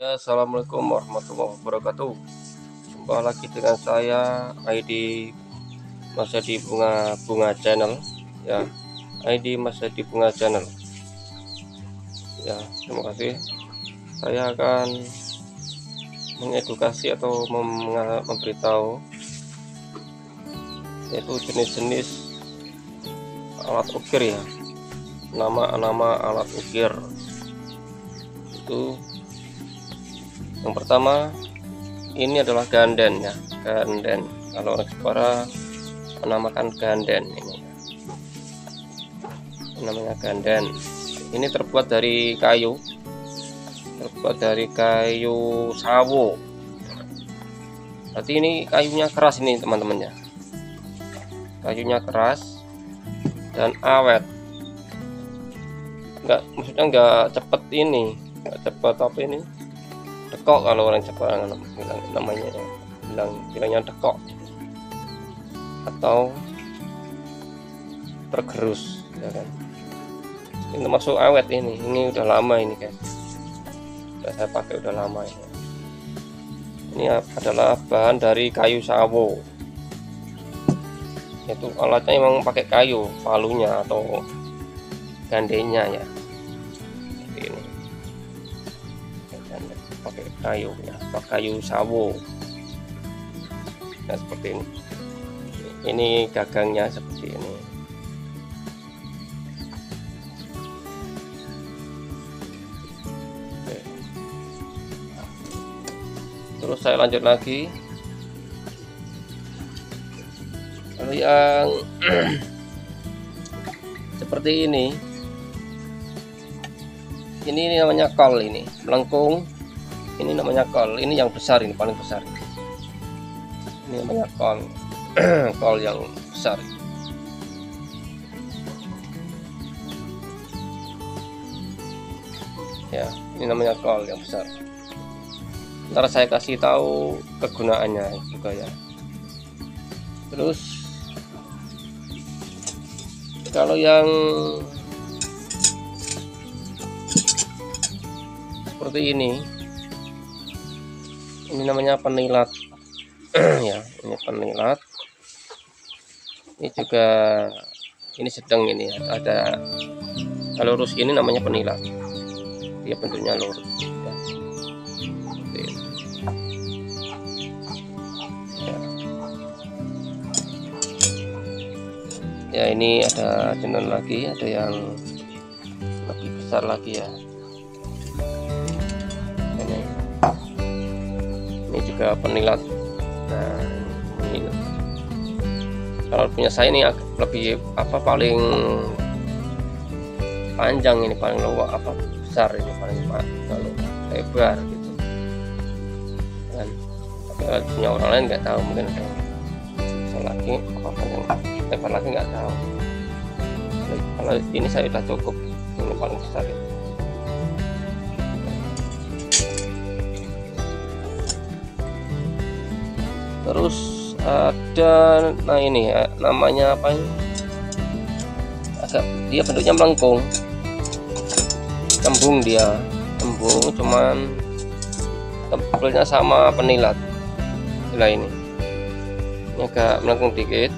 Assalamualaikum warahmatullahi wabarakatuh. Jumpa lagi dengan saya ID Mas Edi Bunga Channel ya. ID Mas Edi Bunga Channel ya. Terima kasih. Saya akan mengedukasi atau memberitahu yaitu jenis-jenis alat ukir ya. Nama alat ukir itu yang pertama ini adalah ganden ya, ganden. Kalau orang Jepara menamakan ganden ini namanya ganden. Ini terbuat dari kayu, sawo. Berarti ini kayunya keras ini teman-teman ya, kayunya keras dan awet. Maksudnya nggak cepet ini, nggak cepet apa ini, dekok. Kalau orang Jepang bilangnya dekok atau tergerus ya kan. Ini termasuk awet ini udah lama ini guys, udah saya pakai udah lama ini. Ini adalah bahan dari kayu sawo, itu alatnya emang pakai kayu, palunya atau gandenya ya, seperti ini pakai kayu ya, pakai kayu sawo nah, seperti ini gagangnya seperti ini. Oke. Terus saya lanjut lagi. Kalau yang seperti ini namanya kol, ini melengkung. Ini namanya kol, ini yang besar, ini paling besar. Ini namanya kol, kol yang besar. Ya, ini namanya kol yang besar. Ntar saya kasih tahu kegunaannya juga ya. Terus kalau yang seperti ini namanya penilat ya, ini penilat. Ini juga ini sedang ini ya, ada lurus, ini namanya penilat, dia bentuknya lurus ya. Ya, ini ada jenis lagi, ada yang lebih besar lagi ya. Ini juga penilat. Nah, ini kalau punya saya ini lebih paling panjang, ini paling besar, ini paling lebar gitu kan. Tapi kalau punya orang lain nggak tahu, mungkin ada besar lagi yang lebar lagi nggak tahu. Kalau ini saya udah cukup, ini paling besar ini. Terus ada ini ya, namanya apa ini, dia bentuknya melengkung, cembung, cuman tebelnya sama penilat. Ini agak melengkung dikit,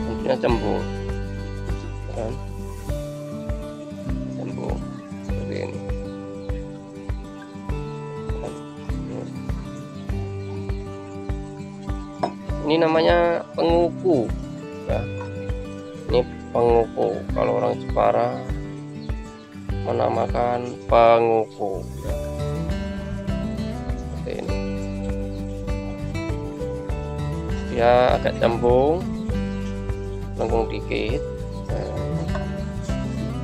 bentuknya cembung kan, cembung seperti ini. Ini namanya penguku ya. Ini penguku, kalau orang Jepara menamakan penguku ya. Seperti ini, dia agak cembung, lengkung dikit. Nah,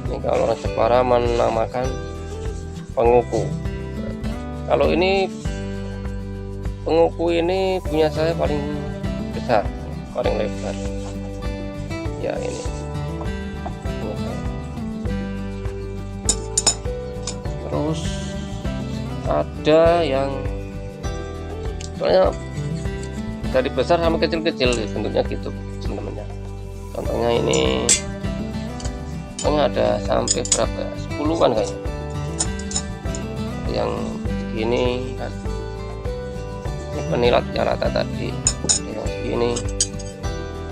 ini kalau orang Jepara menamakan penguku. Kalau ini penguku ini punya saya paling besar, paling lebar ya. Ini terus ada yang soalnya dari besar sama kecil-kecil bentuknya gitu teman-teman ya. Contohnya ini ada sampai berapa, 10-an kayaknya yang segini kan, ini penilat yang rata tadi, ada yang segini,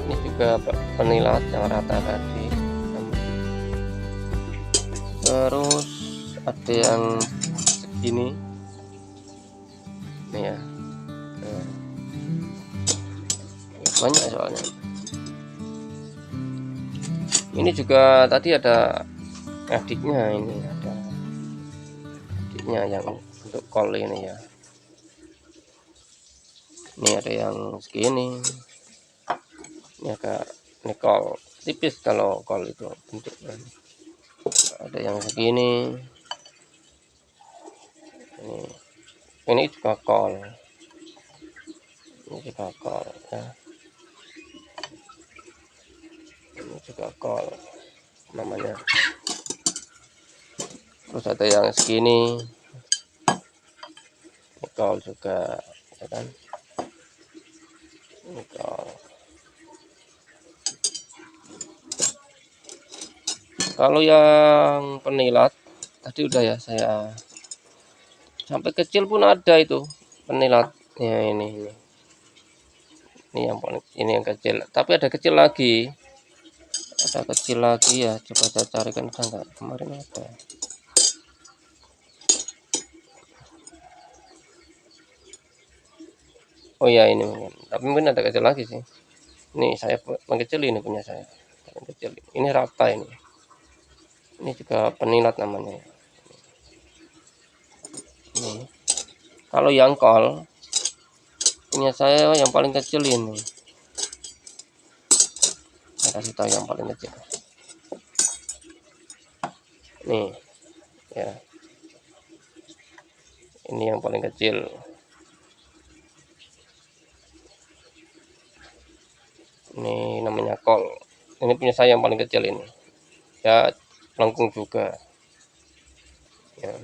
ini juga penilat yang rata tadi, terus ada yang segini nih ya. Nah, banyak soalnya. Ini juga tadi ada adiknya, ini ada adiknya yang untuk kol ini ya. Ini ada yang segini, ini agak ini kol tipis kalau kol itu bentuknya. Ada yang segini, ini juga kol, ini juga kol ya, ini juga kol namanya. Terus ada yang segini, ini kol juga ya kan, ini kol. Kalau yang penilat tadi udah ya, saya sampai kecil pun ada itu penilatnya. Ini yang paling, ini yang kecil, tapi ada kecil lagi, ya. Coba saya carikan, enggak kemarin ada. Oh ya, ini mungkin, tapi mungkin ada kecil lagi sih. Ini saya mengkecil, ini punya saya yang kecil, ini rata ini juga penilat namanya. Ini kalau yang kol punya saya yang paling kecil ini, saya kasih tahu yang paling kecil nih ya, ini yang paling kecil, ini namanya kol, ini punya saya yang paling kecil ini ya, melengkung juga ya.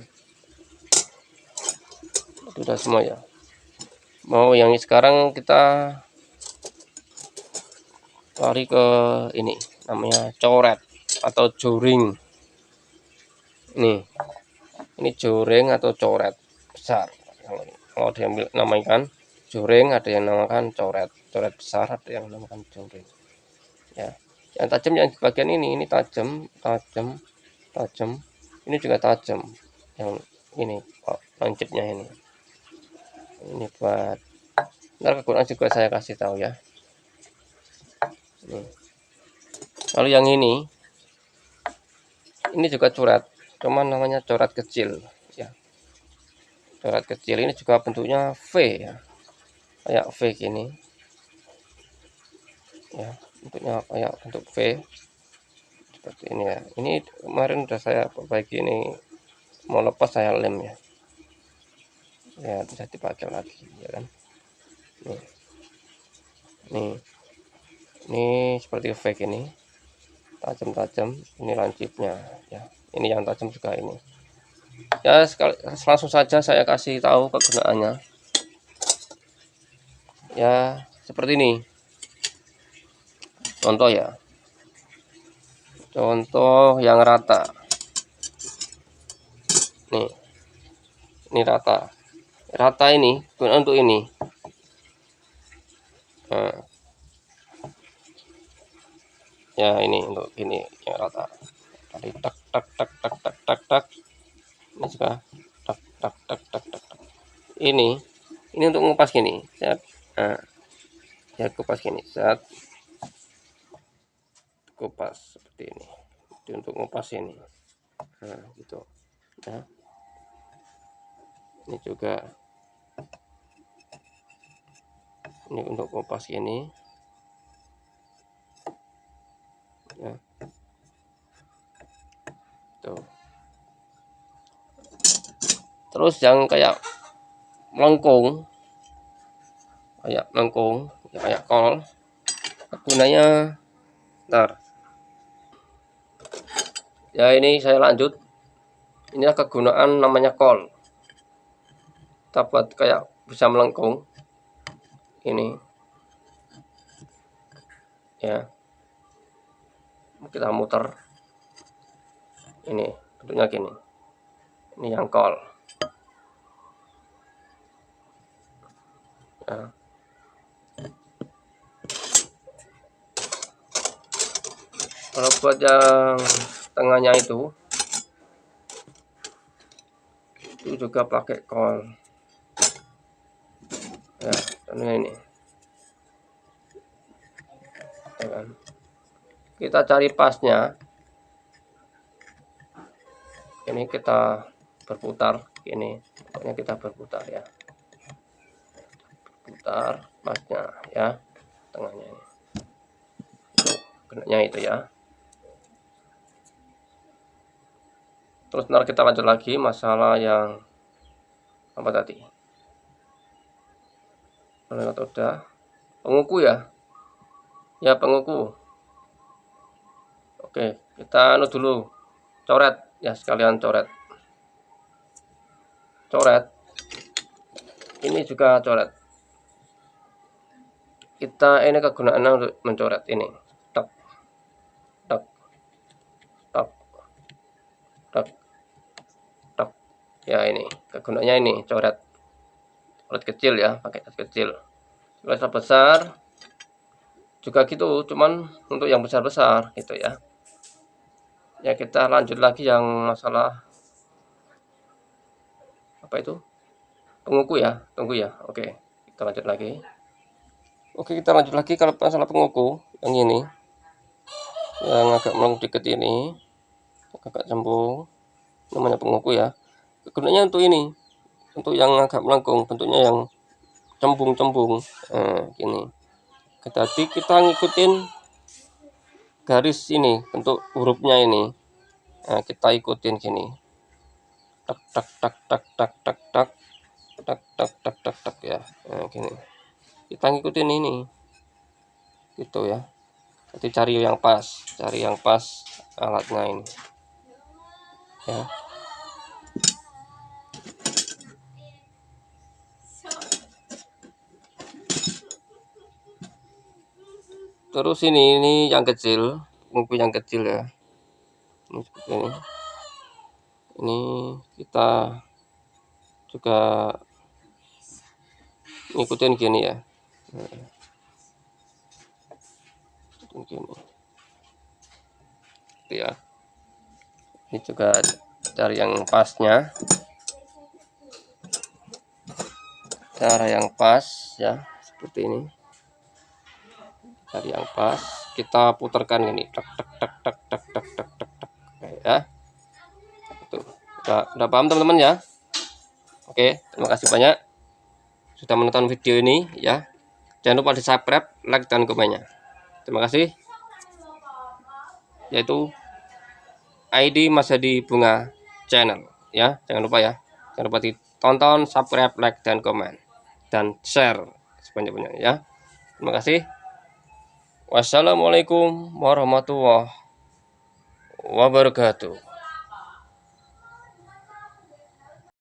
Itu udah semua ya. Mau yang sekarang kita lari ke ini namanya coret atau joring. Ini joring atau coret besar, kalau ada yang namakan joring, ada yang namakan coret besar, ada yang namakan joring ya. Yang tajam yang di bagian ini tajam, ini juga tajam, yang ini lancipnya ini buat ntar kegunaan juga saya kasih tahu ya. Lalu yang ini juga coret, cuman namanya coret kecil ya. Coret kecil ini juga bentuknya V ya, kayak V gini ya, bentuknya kayak bentuk V seperti ini ya. Ini kemarin udah saya perbaiki, ini mau lepas saya lem ya, bisa dipakai lagi ya kan. Ini seperti V ini, tajam, ini lancipnya ya. Ini yang tajam juga ini ya. Langsung saja saya kasih tahu kegunaannya ya, seperti ini contoh ya, contoh yang rata nih, ini rata ini untuk ini. Nah, ya ini untuk ini yang rata tadi, tak tak tak tak tak tak tak, ini juga tak tak tak tak tak tak. Ini untuk ngupas gini, set. Nah, ya kupas gini, set, kupas seperti ini. Jadi untuk ngupas ini, nah gitu ya. Ini juga, ini untuk ngupas ini ya, tuh. Terus yang kayak melengkung, ya, kayak kol, gunanya ntar ya. Ini saya lanjut, inilah kegunaan namanya kol, kita buat kayak bisa melengkung ini ya. Kita muter ini bentuknya gini, ini yang kol Nah, kalau buat yang tengahnya itu juga pakai kol ya, contohnya ini ya kan. Kita cari pasnya, ini kita berputar ini, pokoknya kita berputar ya, putar pasnya ya, tengahnya ini tuh, kenanya itu ya. Terus ntar kita lanjut lagi masalah yang apa tadi, udah penguku ya, penguku. Oke, kita anu dulu, coret ya, sekalian coret ini juga coret. Kita ini kegunaannya untuk mencoret ini, tak tak tak tak tak ya, ini kegunaannya ini coret kecil ya, pakai cat kecil. Kalau besar juga gitu, cuman untuk yang besar-besar gitu ya. Ya, kita lanjut lagi yang masalah apa itu, penguku ya, tunggu ya. Oke, kita lanjut lagi. Oke, kita lanjut lagi kalau masalah penguku yang ini, yang agak melengkung dikit ini, agak cembung, namanya penguku ya. Kegunaannya untuk ini, untuk yang agak melengkung, bentuknya yang cembung-cembung. Gini. Tadi kita ngikutin garis ini, bentuk hurufnya ini. Nah, kita ikutin gini. Tak tak tak tak tak tak tak tak tak tak tak tak ya. Nah, gini. Kita ngikutin ini. Gitu ya. Jadi cari yang pas alatnya ini. Ya. Terus ini yang kecil, buku yang kecil ya. Ini seperti ini. Ini kita juga ngikutin gini ya. Gini. Gitu ya. Ini juga cari yang pasnya. Cara yang pas ya, seperti ini. Cari yang pas, kita putarkan ini, tak tak tak tak tak tak tak tak tak ya. Itu udah paham teman-teman ya. Oke, terima kasih banyak sudah menonton video ini ya. Jangan lupa di subscribe, like, dan komennya. Terima kasih. Yaitu ID Mas Hadi Bunga Channel ya. Jangan lupa ya. Jangan lupa ditonton, subscribe, like, dan komen, dan share sebanyak-banyaknya ya. Terima kasih. Wassalamualaikum warahmatullahi wabarakatuh.